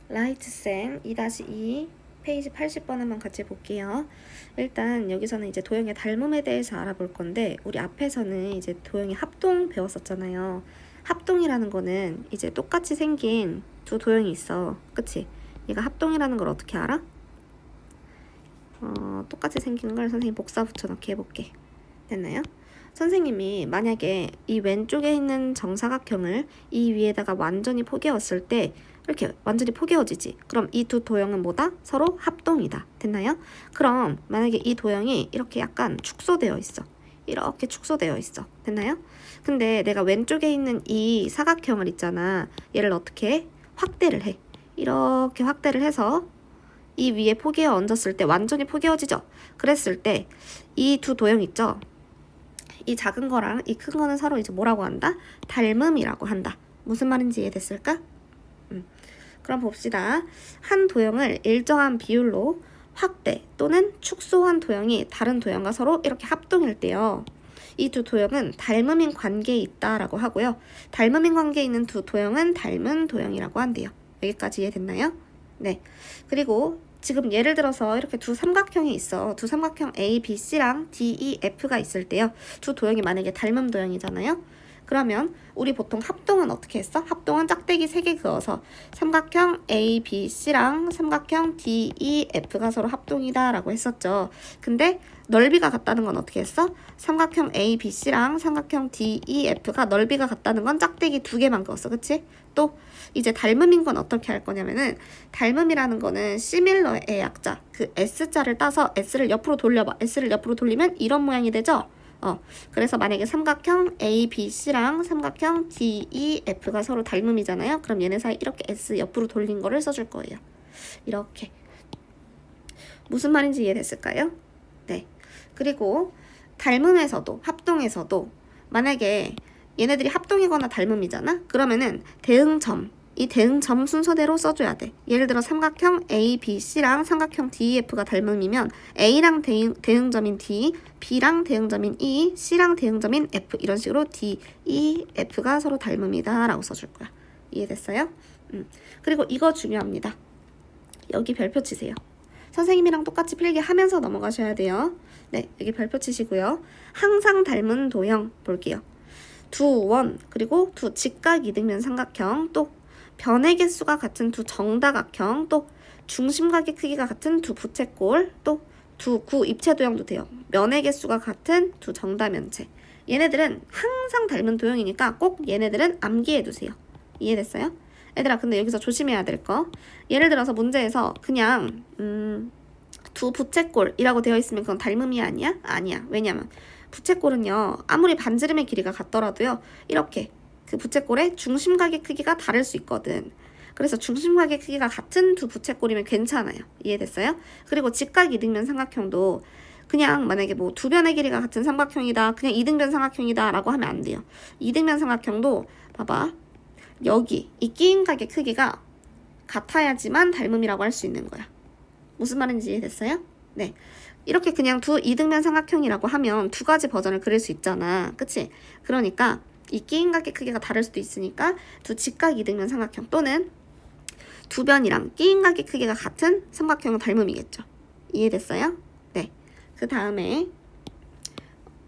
라이트쌤 2-2 페이지 80번 한번 같이 볼게요. 일단 여기서는 이제 도형의 닮음에 대해서 알아볼 건데 우리 앞에서는 이제 도형의 합동 배웠었잖아요. 합동이라는 거는 이제 똑같이 생긴 두 도형이 있어. 그치? 얘가 합동이라는 걸 어떻게 알아? 똑같이 생긴 걸 선생님 복사 붙여넣기 해볼게. 됐나요? 선생님이 만약에 이 왼쪽에 있는 정사각형을 이 위에다가 완전히 포개었을 때 이렇게 완전히 포개어지지. 그럼 이 두 도형은 뭐다? 서로 합동이다. 됐나요? 그럼 만약에 이 도형이 이렇게 약간 축소되어 있어. 이렇게 축소되어 있어. 됐나요? 근데 내가 왼쪽에 있는 이 사각형을 있잖아. 얘를 어떻게 해? 확대를 해. 이렇게 확대를 해서 이 위에 포개어 얹었을 때 완전히 포개어지죠? 그랬을 때 이 두 도형 있죠? 이 작은 거랑 이 큰 거는 서로 이제 뭐라고 한다? 닮음이라고 한다. 무슨 말인지 이해됐을까? 그럼 봅시다. 한 도형을 일정한 비율로 확대 또는 축소한 도형이 다른 도형과 서로 이렇게 합동일 때요. 이 두 도형은 닮음인 관계에 있다라고 하고요. 닮음인 관계에 있는 두 도형은 닮은 도형이라고 한대요. 여기까지 이해됐나요? 네. 그리고 지금 예를 들어서 이렇게 두 삼각형이 있어. 두 삼각형 A, B, C랑 D, E, F가 있을 때요. 두 도형이 만약에 닮은 도형이잖아요. 그러면 우리 보통 합동은 어떻게 했어? 합동은 짝대기 3개 그어서 삼각형 A, B, C랑 삼각형 D, E, F가 서로 합동이다 라고 했었죠. 근데 넓이가 같다는 건 어떻게 했어? 삼각형 A, B, C랑 삼각형 D, E, F가 넓이가 같다는 건 짝대기 2개만 그었어. 그치? 또 이제 닮음인 건 어떻게 할 거냐면은 닮음이라는 거는 시밀러의 약자 그 S자를 따서 S를 옆으로 돌려봐. S를 옆으로 돌리면 이런 모양이 되죠? 그래서 만약에 삼각형 A, B, C랑 삼각형 D, E, F가 서로 닮음이잖아요. 그럼 얘네 사이 이렇게 S 옆으로 돌린 거를 써줄 거예요. 이렇게. 무슨 말인지 이해됐을까요? 네. 그리고 닮음에서도 합동에서도 만약에 얘네들이 합동이거나 닮음이잖아? 그러면은 대응점, 이 대응점 순서대로 써줘야 돼. 예를 들어 삼각형 A, B, C랑 삼각형 D, F가 닮음이면 A랑 대응점인 D, B랑 대응점인 E, C랑 대응점인 F 이런 식으로 D, E, F가 서로 닮음이다 라고 써줄 거야. 이해됐어요? 그리고 이거 중요합니다. 여기 별표 치세요. 선생님이랑 똑같이 필기하면서 넘어가셔야 돼요. 네, 여기 별표 치시고요. 항상 닮은 도형 볼게요. 두 원, 그리고 두 직각 이등변 삼각형, 또 변의 개수가 같은 두 정다각형, 또 중심각의 크기가 같은 두 부채꼴, 또 두 구 입체 도형도 돼요. 면의 개수가 같은 두 정다면체. 얘네들은 항상 닮은 도형이니까 꼭 얘네들은 암기해 두세요. 이해됐어요? 얘들아, 근데 여기서 조심해야 될 거. 예를 들어서 문제에서 그냥 두 부채꼴이라고 되어 있으면 그건 닮음이 아니야? 아니야. 왜냐면 부채꼴은요, 아무리 반지름의 길이가 같더라도요, 이렇게 그 부채꼴의 중심각의 크기가 다를 수 있거든. 그래서 중심각의 크기가 같은 두 부채꼴이면 괜찮아요. 이해됐어요? 그리고 직각 이등변 삼각형도 그냥 만약에 뭐 두 변의 길이가 같은 삼각형이다, 그냥 이등변 삼각형이다 라고 하면 안 돼요. 이등변 삼각형도 봐봐. 여기 이 끼임각의 크기가 같아야지만 닮음이라고 할 수 있는 거야. 무슨 말인지 이해됐어요? 네. 이렇게 그냥 두 이등변 삼각형이라고 하면 두 가지 버전을 그릴 수 있잖아. 그치? 그러니까 이 끼임각의 크기가 다를 수도 있으니까 두 직각 이등변 삼각형 또는 두 변이랑 끼임각의 크기가 같은 삼각형은 닮음이겠죠. 이해됐어요? 네. 그 다음에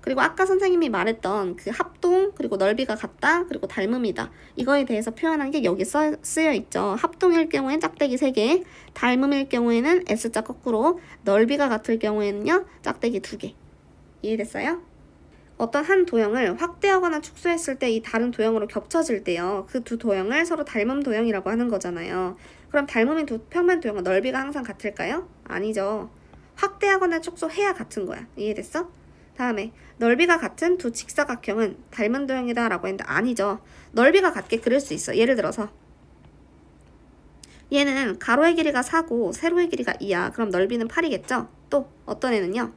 그리고 아까 선생님이 말했던 그 합동, 그리고 넓이가 같다, 그리고 닮음이다. 이거에 대해서 표현한 게 여기 쓰여 있죠. 합동일 경우엔 짝대기 3개, 닮음일 경우에는 S자 거꾸로, 넓이가 같을 경우에는요, 짝대기 2개. 이해됐어요? 어떤 한 도형을 확대하거나 축소했을 때 이 다른 도형으로 겹쳐질 때요. 그 두 도형을 서로 닮음 도형이라고 하는 거잖아요. 그럼 닮음인 두 평면 도형은 넓이가 항상 같을까요? 아니죠. 확대하거나 축소해야 같은 거야. 이해됐어? 다음에 넓이가 같은 두 직사각형은 닮은 도형이다 라고 했는데 아니죠. 넓이가 같게 그릴 수 있어. 예를 들어서 얘는 가로의 길이가 4고 세로의 길이가 2야. 그럼 넓이는 8이겠죠? 또 어떤 애는요?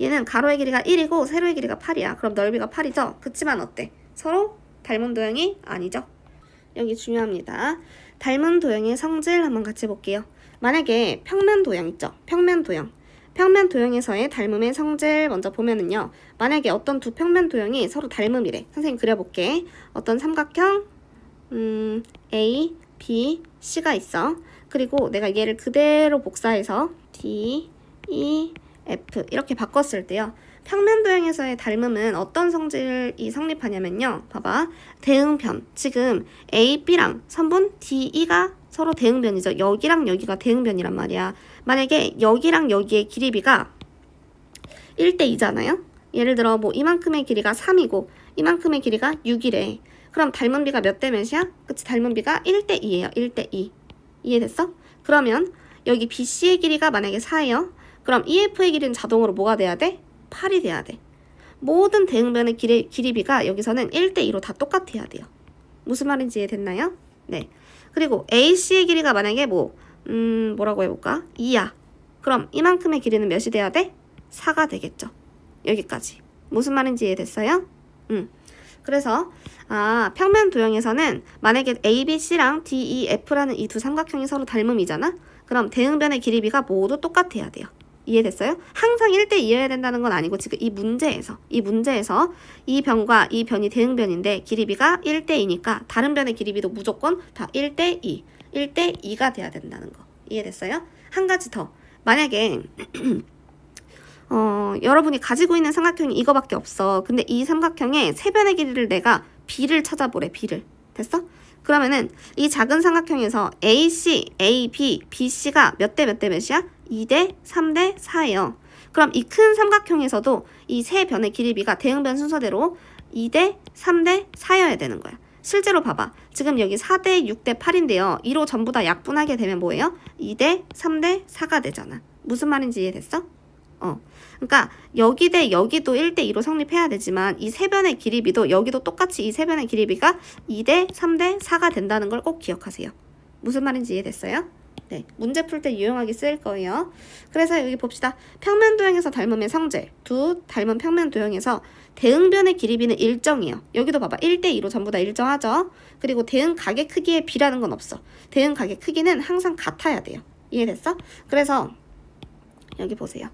얘는 가로의 길이가 1이고 세로의 길이가 8이야. 그럼 넓이가 8이죠? 그치만 어때? 서로 닮은 도형이 아니죠? 여기 중요합니다. 닮은 도형의 성질 한번 같이 볼게요. 만약에 평면 도형 있죠? 평면 도형. 평면 도형에서의 닮음의 성질 먼저 보면은요. 만약에 어떤 두 평면 도형이 서로 닮음이래. 선생님 그려볼게. 어떤 삼각형 A, B, C가 있어. 그리고 내가 얘를 그대로 복사해서 D, E, F 이렇게 바꿨을 때요. 평면도형에서의 닮음은 어떤 성질이 성립하냐면요. 봐봐. 대응변. 지금 A, B랑 선분 D, E가 서로 대응변이죠. 여기랑 여기가 대응변이란 말이야. 만약에 여기랑 여기의 길이비가 1대2잖아요. 예를 들어 뭐 이만큼의 길이가 3이고 이만큼의 길이가 6이래. 그럼 닮은 비가 몇 대 몇이야? 그치, 닮은 비가 1대2예요. 1대2. 이해됐어? 그러면 여기 BC의 길이가 만약에 4예요. 그럼 EF의 길이는 자동으로 뭐가 돼야 돼? 8이 돼야 돼. 모든 대응변의 길이비가 여기서는 1대2로 다 똑같아야 돼요. 무슨 말인지 이해됐나요? 네. 그리고 AC의 길이가 만약에 뭐라고 해볼까? 2야. 그럼 이만큼의 길이는 몇이 돼야 돼? 4가 되겠죠. 여기까지. 무슨 말인지 이해됐어요? 그래서 평면 도형에서는 만약에 A, B, C랑 D, E, F라는 이 두 삼각형이 서로 닮음이잖아? 그럼 대응변의 길이비가 모두 똑같아야 돼요. 이해됐어요? 항상 1대2여야 된다는 건 아니고 지금 이 문제에서 이 변과 이 변이 대응변인데 길이비가 1대2니까 다른 변의 길이비도 무조건 다 1대2, 1대2가 돼야 된다는 거. 이해됐어요? 한 가지 더. 만약에 여러분이 가지고 있는 삼각형이 이거밖에 없어. 근데 이 삼각형의 세 변의 길이를 내가 B를 찾아보래. B를. 됐어? 그러면은 이 작은 삼각형에서 AC, AB, BC가 몇 대 몇 대 몇이야? 2대 3대 4예요. 그럼 이 큰 삼각형에서도 이 세 변의 길이비가 대응변 순서대로 2대 3대 4여야 되는 거야. 실제로 봐봐. 지금 여기 4대 6대 8인데요. 이로 전부 다 약분하게 되면 뭐예요? 2대 3대 4가 되잖아. 무슨 말인지 이해됐어? 그러니까 여기 대 여기도 1대2로 성립해야 되지만 이 세 변의 길이비도 여기도 똑같이 이 세 변의 길이비가 2대 3대 4가 된다는 걸 꼭 기억하세요. 무슨 말인지 이해됐어요? 네, 문제 풀 때 유용하게 쓰일 거예요. 그래서 여기 봅시다. 평면 도형에서 닮음의 성질. 두 닮은 평면 도형에서 대응변의 길이비는 일정이에요. 여기도 봐봐. 1대2로 전부 다 일정하죠. 그리고 대응 각의 크기에 비라는 건 없어. 대응 각의 크기는 항상 같아야 돼요. 이해됐어? 그래서 여기 보세요.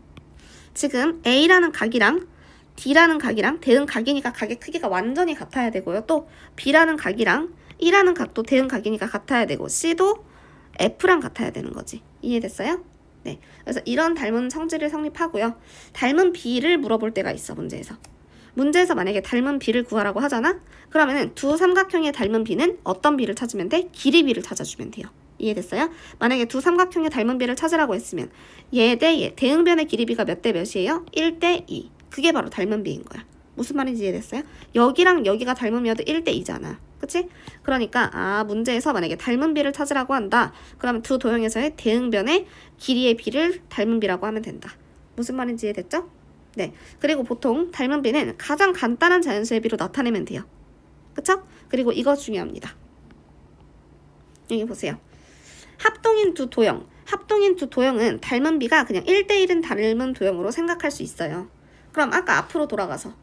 지금 A라는 각이랑 D라는 각이랑 대응 각이니까 각의 크기가 완전히 같아야 되고요. 또 B라는 각이랑 E라는 각도 대응 각이니까 같아야 되고 C도 F랑 같아야 되는 거지. 이해됐어요? 네. 그래서 이런 닮은 성질을 성립하고요. 닮은 B를 물어볼 때가 있어, 문제에서. 문제에서 만약에 닮은 B를 구하라고 하잖아? 그러면은 두 삼각형의 닮은 B는 어떤 B를 찾으면 돼? 길이비를 찾아주면 돼요. 이해됐어요? 만약에 두 삼각형의 닮은 비를 찾으라고 했으면 얘 대 얘, 대응변의 길이비가 몇 대 몇이에요? 1대2. 그게 바로 닮은 비인 거야. 무슨 말인지 이해됐어요? 여기랑 여기가 닮음이어도 1대2잖아. 그치? 그러니까 문제에서 만약에 닮은 비를 찾으라고 한다. 그러면 두 도형에서의 대응변의 길이의 비를 닮은 비라고 하면 된다. 무슨 말인지 이해됐죠? 네. 그리고 보통 닮은 비는 가장 간단한 자연수의 비로 나타내면 돼요. 그쵸? 그리고 이거 중요합니다. 여기 보세요. 합동인 두 도형은 닮은 비가 그냥 1대1은 닮은 도형으로 생각할 수 있어요. 그럼 아까 앞으로 돌아가서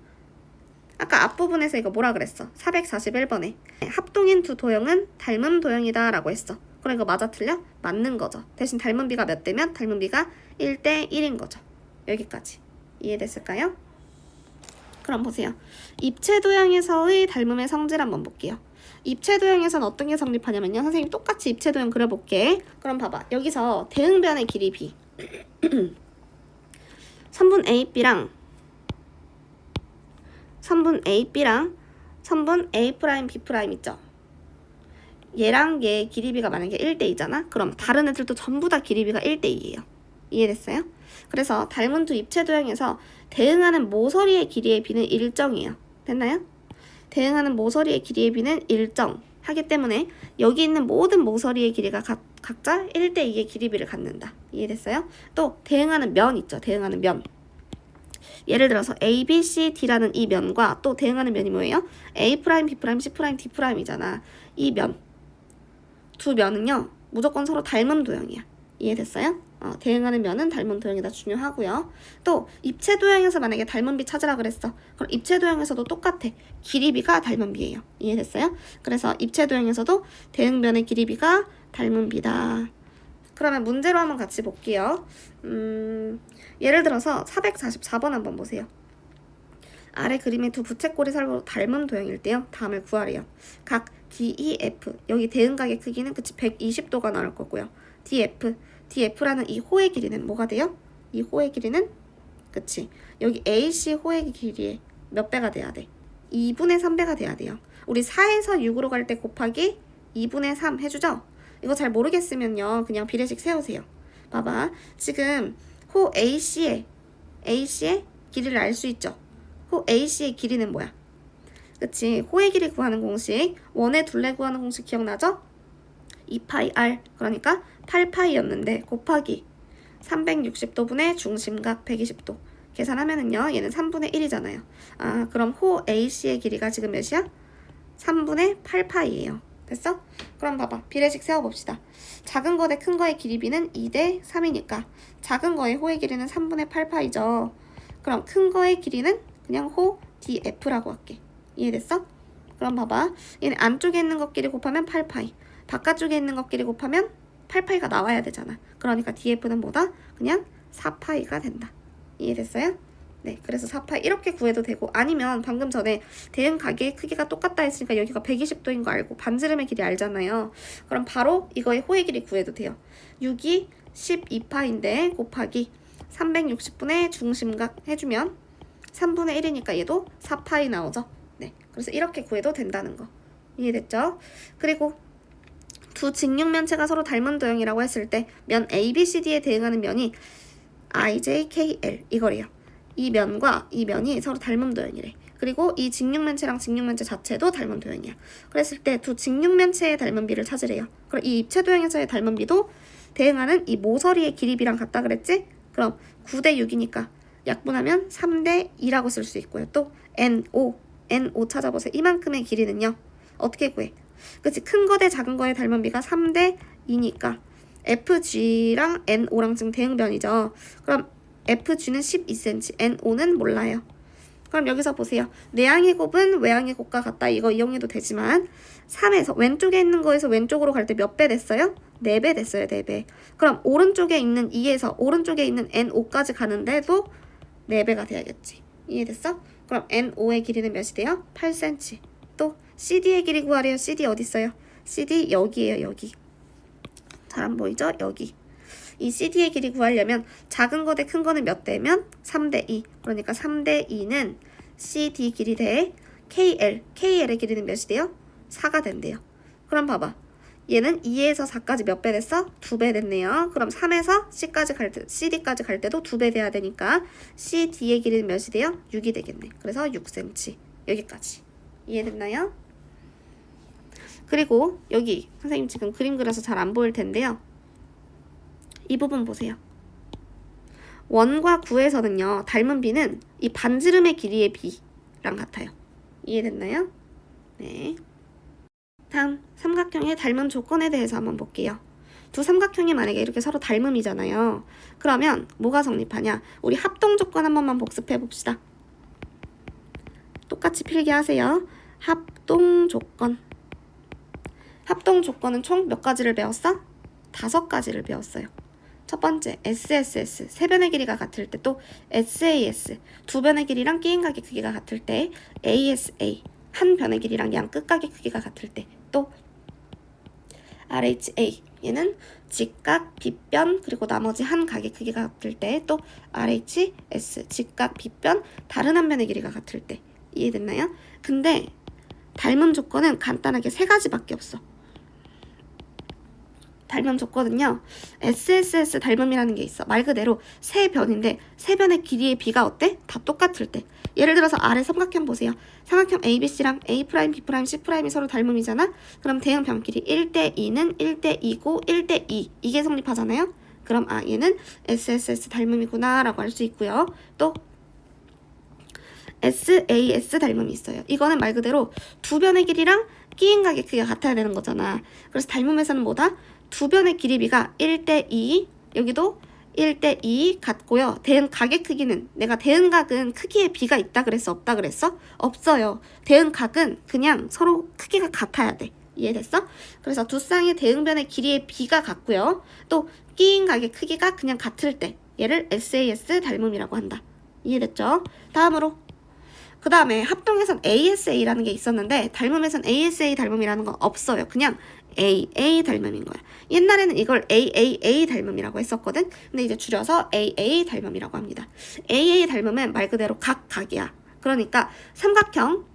아까 앞부분에서 이거 뭐라 그랬어? 441번에 합동인 두 도형은 닮은 도형이다 라고 했어. 그럼 이거 맞아 틀려? 맞는 거죠. 대신 닮은 비가 몇 대면 닮은 비가 1대1인 거죠. 여기까지 이해됐을까요? 그럼 보세요. 입체 도형에서의 닮음의 성질 한번 볼게요. 입체 도형에서는 어떤 게 성립하냐면요. 선생님 똑같이 입체 도형 그려볼게. 그럼 봐봐. 여기서 대응변의 길이 B. 선분 AB랑 선분 A'B' 있죠. 얘랑 얘 길이비가 만약에 1대2잖아. 그럼 다른 애들도 전부 다 길이비가 1대2예요. 이해됐어요? 그래서 닮은 두 입체 도형에서 대응하는 모서리의 길이의 비는 일정이에요. 됐나요? 대응하는 모서리의 길이의 비는 일정하기 때문에 여기 있는 모든 모서리의 길이가 각자 1대2의 길이비를 갖는다. 이해됐어요? 또 대응하는 면 있죠. 대응하는 면. 예를 들어서 A, B, C, D라는 이 면과 또 대응하는 면이 뭐예요? A', B', C', D'이잖아. 이 면. 두 면은요. 무조건 서로 닮은 도형이야. 이해됐어요? 대응하는 면은 닮은 도형이다 중요하고요. 또 입체 도형에서 만약에 닮은 비 찾으라 그랬어. 그럼 입체 도형에서도 똑같아. 길이비가 닮은 비예요. 이해됐어요? 그래서 입체 도형에서도 대응변의 길이비가 닮은 비다. 그러면 문제로 한번 같이 볼게요. 예를 들어서 444번 한번 보세요. 아래 그림의 두 부채꼴이 서로 닮은 도형일 때요. 다음을 구하래요. 각 DEF 여기 대응각의 크기는 그치 120도가 나올 거고요. DF라는 이 호의 길이는 뭐가 돼요? 이 호의 길이는 그치 여기 AC 호의 길이의 몇 배가 돼야 돼? 2분의 3배가 돼야 돼요. 우리 4에서 6으로 갈 때 곱하기 2분의 3 해주죠? 이거 잘 모르겠으면요 그냥 비례식 세우세요. 봐봐 지금 호 AC의 길이를 알 수 있죠? 호 AC의 길이는 뭐야? 그치 호의 길이 구하는 공식 원의 둘레 구하는 공식 기억나죠? 2파이 r 그러니까 8파이였는데 곱하기 360도분의 중심각 120도 계산하면은요 얘는 3분의 1이잖아요. 아 그럼 호 AC의 길이가 지금 몇이야? 3분의 8파이예요. 됐어? 그럼 봐봐 비례식 세워봅시다. 작은 거 대 큰 거의 길이 비는 2대 3이니까 작은 거의 호의 길이는 3분의 8파이죠. 그럼 큰 거의 길이는 그냥 호 DF라고 할게. 이해됐어? 그럼 봐봐 얘는 안쪽에 있는 것끼리 곱하면 8파이 바깥쪽에 있는 것끼리 곱하면 8파이가 나와야 되잖아. 그러니까 DF는 뭐다? 그냥 4파이가 된다. 이해됐어요? 네, 그래서 4파이 이렇게 구해도 되고 아니면 방금 전에 대응각의 크기가 똑같다 했으니까 여기가 120도인 거 알고 반지름의 길이 알잖아요. 그럼 바로 이거의 호의 길이 구해도 돼요. 6이 12파인데 곱하기 360분의 중심각 해주면 3분의 1이니까 얘도 4파이 나오죠. 네, 그래서 이렇게 구해도 된다는 거. 이해됐죠? 그리고 두 직육면체가 서로 닮은 도형이라고 했을 때 면 ABCD에 대응하는 면이 IJKL 이거래요. 이 면과 이 면이 서로 닮은 도형이래. 그리고 이 직육면체랑 직육면체 자체도 닮은 도형이야. 그랬을 때 두 직육면체의 닮은 비를 찾으래요. 그럼 이 입체 도형에서의 닮은 비도 대응하는 이 모서리의 길이 비랑 같다 그랬지? 그럼 9대 6이니까 약분하면 3대 2라고 쓸 수 있고요. 또 NO 찾아보세요. 이만큼의 길이는요. 어떻게 구해? 그치 큰 거 대 작은 거의 닮은 비가 3대 2니까 FG랑 NO랑 지금 대응변이죠. 그럼 FG는 12cm, NO는 몰라요. 그럼 여기서 보세요. 내항의 곱은 외항의 곱과 같다. 이거 이용해도 되지만 3에서 왼쪽에 있는 거에서 왼쪽으로 갈 때 몇 배 됐어요? 4배 됐어요. 4배. 그럼 오른쪽에 있는 2에서 오른쪽에 있는 NO까지 가는데도 4배가 돼야겠지. 이해됐어? 그럼 NO의 길이는 몇이 돼요? 8cm. 또 CD의 길이 구하래요. CD 어디 있어요? CD 여기에요. 여기. 잘 안 보이죠? 여기. 이 CD의 길이 구하려면 작은 거 대 큰 거는 몇 대면? 3대 2. 그러니까 3대 2는 CD 길이 대 KL의 길이는 몇이 돼요? 4가 된대요. 그럼 봐봐. 얘는 2에서 4까지 몇 배 됐어? 2배 됐네요. 그럼 3에서 CD까지 갈 때도 2배 돼야 되니까 CD의 길이는 몇이 돼요? 6이 되겠네. 그래서 6cm. 여기까지. 이해됐나요? 그리고 여기 선생님 지금 그림 그려서 잘 안 보일 텐데요. 이 부분 보세요. 원과 구에서는요. 닮은 비는 이 반지름의 길이의 비랑 같아요. 이해됐나요? 네. 다음 삼각형의 닮은 조건에 대해서 한번 볼게요. 두 삼각형이 만약에 이렇게 서로 닮음이잖아요. 그러면 뭐가 성립하냐? 우리 합동 조건 한 번만 복습해 봅시다. 똑같이 필기 하세요. 합동 조건. 합동 조건은 총 몇 가지를 배웠어? 5가지를 배웠어요. 첫 번째, SSS, 세 변의 길이가 같을 때, 또 SAS, 두 변의 길이랑 끼인각의 크기가 같을 때, ASA, 한 변의 길이랑 양 끝각의 크기가 같을 때, 또 RHA, 얘는 직각, 빗변, 그리고 나머지 한 각의 크기가 같을 때, 또 RHS, 직각, 빗변, 다른 한 변의 길이가 같을 때. 이해됐나요? 근데 닮은 조건은 간단하게 3가지밖에 없어. 닮음 조건은요. SSS 닮음이라는 게 있어. 말 그대로 세 변인데 세 변의 길이의 비가 어때? 다 똑같을 때. 예를 들어서 아래 삼각형 보세요. 삼각형 ABC랑 A', B', C'이 서로 닮음이잖아. 그럼 대응 변 길이 1대 2는 1대 2고 1대 2. 이게 성립하잖아요. 그럼 얘는 SSS 닮음이구나 라고 할 수 있고요. 또 SAS 닮음이 있어요. 이거는 말 그대로 두 변의 길이랑 끼인각의 크기가 같아야 되는 거잖아. 그래서 닮음에서는 뭐다? 두 변의 길이비가 1대 2, 여기도 1대 2 같고요. 대응각의 크기는, 내가 대응각은 크기의 비가 있다 그랬어? 없다 그랬어? 없어요. 대응각은 그냥 서로 크기가 같아야 돼. 이해됐어? 그래서 두 쌍의 대응변의 길이의 비가 같고요. 또 끼인각의 크기가 그냥 같을 때 얘를 SAS 닮음이라고 한다. 이해됐죠? 다음으로 그 다음에 합동에선 ASA라는 게 있었는데 닮음에선 ASA 닮음이라는 건 없어요. 그냥 AA 닮음인 거야. 옛날에는 이걸 AAA 닮음이라고 했었거든. 근데 이제 줄여서 AA 닮음이라고 합니다. AA 닮음은 말 그대로 각이야. 그러니까 삼각형,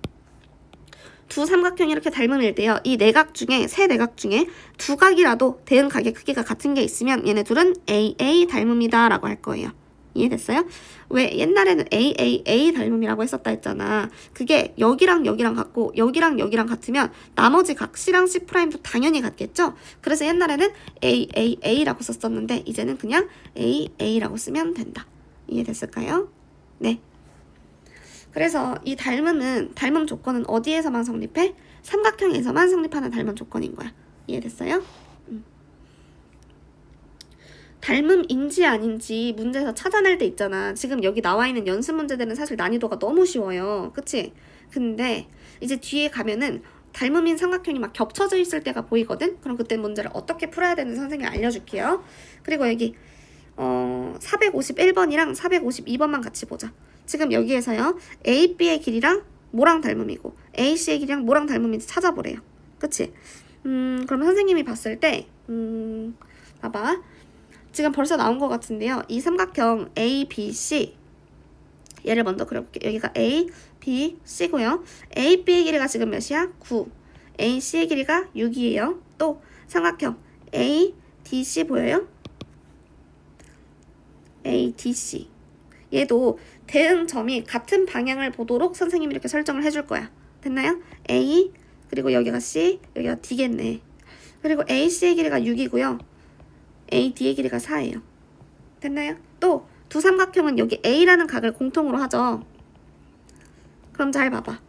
두 삼각형이 이렇게 닮음일 때요. 이 내각 중에, 세 내각 중에 두 각이라도 대응 각의 크기가 같은 게 있으면 얘네 둘은 AA 닮음이다 라고 할 거예요. 이해됐어요? 왜 옛날에는 AAA 닮음이라고 했었다 했잖아. 그게 여기랑 여기랑 같고 여기랑 여기랑 같으면 나머지 각 C랑 C'도 당연히 같겠죠? 그래서 옛날에는 AAA라고 썼었는데 이제는 그냥 AA라고 쓰면 된다. 이해됐을까요? 네. 그래서 이 닮음 조건은 어디에서만 성립해? 삼각형에서만 성립하는 닮음 조건인 거야. 이해됐어요? 닮음인지 아닌지 문제에서 찾아낼 때 있잖아. 지금 여기 나와 있는 연습 문제들은 사실 난이도가 너무 쉬워요. 그치? 근데 이제 뒤에 가면은 닮음인 삼각형이 막 겹쳐져 있을 때가 보이거든? 그럼 그때 문제를 어떻게 풀어야 되는지 선생님이 알려줄게요. 그리고 여기 451번이랑 452번만 같이 보자. 지금 여기에서요. AB의 길이랑 뭐랑 닮음이고 AC의 길이랑 뭐랑 닮음인지 찾아보래요. 그치? 그럼 선생님이 봤을 때 봐봐. 지금 벌써 나온 것 같은데요. 이 삼각형 ABC 얘를 먼저 그려볼게요. 여기가 A, B, C고요. A, B의 길이가 지금 몇이야? 9. A, C의 길이가 6이에요. 또 삼각형 A, D, C 보여요? A, D, C 얘도 대응점이 같은 방향을 보도록 선생님이 이렇게 설정을 해줄 거야. 됐나요? A, 그리고 여기가 C, 여기가 D겠네. 그리고 AC의 길이가 6이고요. AD의 길이가 4예요. 됐나요? 또 두 삼각형은 여기 A라는 각을 공통으로 하죠. 그럼 잘 봐봐.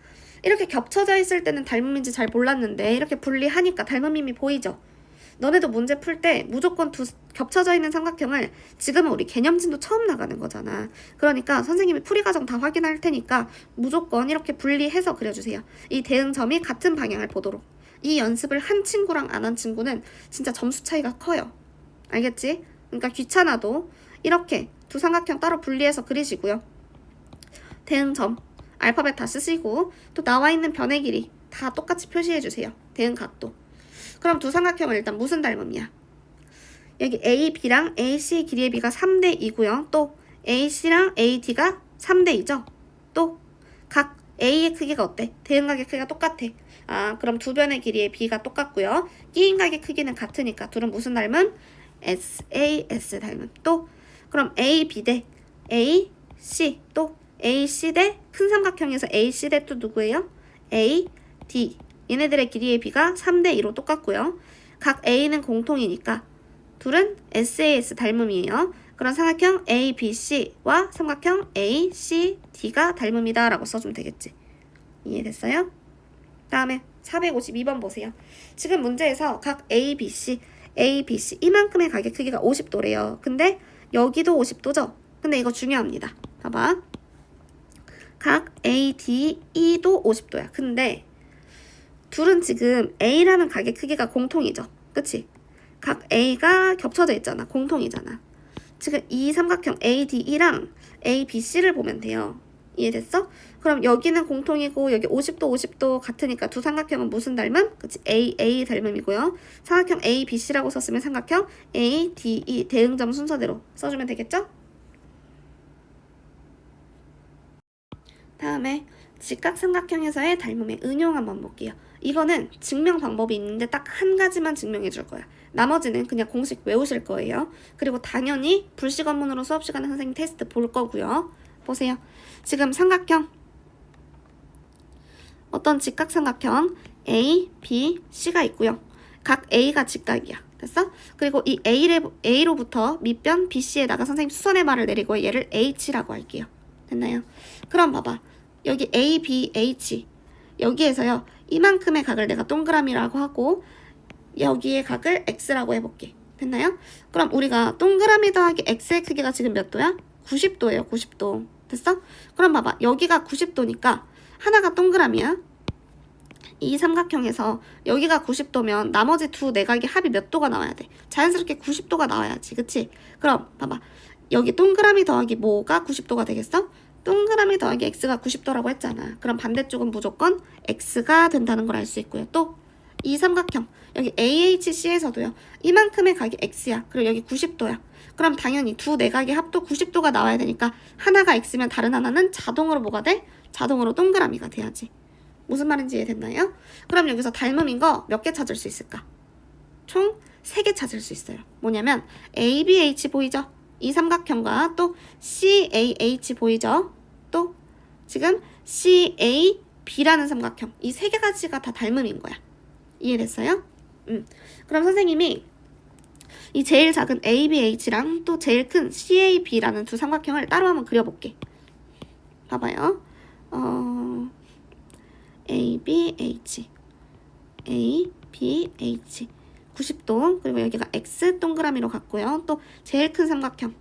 이렇게 겹쳐져 있을 때는 닮음인지 잘 몰랐는데 이렇게 분리하니까 닮음임이 보이죠? 너네도 문제 풀 때 무조건 두 겹쳐져 있는 삼각형을 지금은 우리 개념진도 처음 나가는 거잖아. 그러니까 선생님이 풀이 과정 다 확인할 테니까 무조건 이렇게 분리해서 그려주세요. 이 대응점이 같은 방향을 보도록. 이 연습을 한 친구랑 안 한 친구는 진짜 점수 차이가 커요. 알겠지? 그러니까 귀찮아도 이렇게 두 삼각형 따로 분리해서 그리시고요. 대응점, 알파벳 다 쓰시고 또 나와 있는 변의 길이 다 똑같이 표시해주세요. 대응 각도. 그럼 두 삼각형은 일단 무슨 닮음이야? 여기 AB랑 AC 길이의 비가 3대 2고요. 또 AC랑 AD가 3대 2죠. 또 각 A의 크기가 어때? 대응각의 크기가 똑같아. 그럼 두 변의 길이의 비가 똑같고요. 끼인각의 크기는 같으니까 둘은 무슨 닮음? SAS 닮음. 또 그럼 AB 대 AC 또 AC 대 큰 삼각형에서 AC 대 또 누구예요? AD. 얘네들의 길이의 비가 3대 2로 똑같고요. 각 A는 공통이니까 둘은 SAS 닮음이에요. 그런 삼각형 ABC와 삼각형 ACD가 닮음이다 라고 써주면 되겠지. 이해됐어요? 다음에 452번 보세요. 지금 문제에서 각 ABC 이만큼의 각의 크기가 50도래요. 근데 여기도 50도죠? 근데 이거 중요합니다. 봐봐. 각 ADE도 50도야. 근데 둘은 지금 A라는 각의 크기가 공통이죠. 그치? 각 A가 겹쳐져 있잖아. 공통이잖아. 지금 이 삼각형 ADE랑 ABC를 보면 돼요. 이해됐어? 그럼 여기는 공통이고 여기 50도 같으니까 두 삼각형은 무슨 닮음? 그치? AA 닮음이고요. 삼각형 ABC라고 썼으면 삼각형 ADE 대응점 순서대로 써주면 되겠죠? 다음에 직각삼각형에서의 닮음의 응용 한번 볼게요. 이거는 증명 방법이 있는데 딱 한 가지만 증명해 줄 거야. 나머지는 그냥 공식 외우실 거예요. 그리고 당연히 불시검문으로 수업 시간에 선생님 테스트 볼 거고요. 보세요. 지금 삼각형 어떤 직각삼각형 A, B, C가 있고요. 각 A가 직각이야. 됐어? 그리고 이 A로부터 밑변 BC에다가 선생님 수선의 말을 내리고 얘를 H라고 할게요. 됐나요? 그럼 봐봐. 여기 A, B, H 여기에서요. 이만큼의 각을 내가 동그라미라고 하고 여기의 각을 X라고 해볼게. 됐나요? 그럼 우리가 동그라미 더하기 X의 크기가 지금 몇 도야? 90도예요. 90도. 됐어? 그럼 봐봐. 여기가 90도니까 하나가 동그라미야. 이 삼각형에서 여기가 90도면 나머지 두 내각의 합이 몇 도가 나와야 돼? 자연스럽게 90도가 나와야지. 그치? 그럼 봐봐. 여기 동그라미 더하기 뭐가 90도가 되겠어? 동그라미 더하기 x가 90도라고 했잖아. 그럼 반대쪽은 무조건 x가 된다는 걸 알 수 있고요. 또 이 삼각형 여기 AHC에서도요. 이만큼의 각이 x야. 그리고 여기 90도야. 그럼 당연히 두 내각의 합도 90도가 나와야 되니까 하나가 x면 다른 하나는 자동으로 뭐가 돼? 자동으로 동그라미가 돼야지. 무슨 말인지 이해됐나요? 그럼 여기서 닮음인 거 몇 개 찾을 수 있을까? 총 3개 찾을 수 있어요. 뭐냐면 ABH 보이죠? 이 삼각형과 또 CAH 보이죠? 또 지금 CAB라는 삼각형 이 3개가지가 다 닮음인 거야. 이해됐어요? 그럼 선생님이 이 제일 작은 ABH랑 또 제일 큰 CAB라는 두 삼각형을 따로 한번 그려볼게. 봐봐요. ABH 90도 그리고 여기가 X 동그라미로 갔고요. 또 제일 큰 삼각형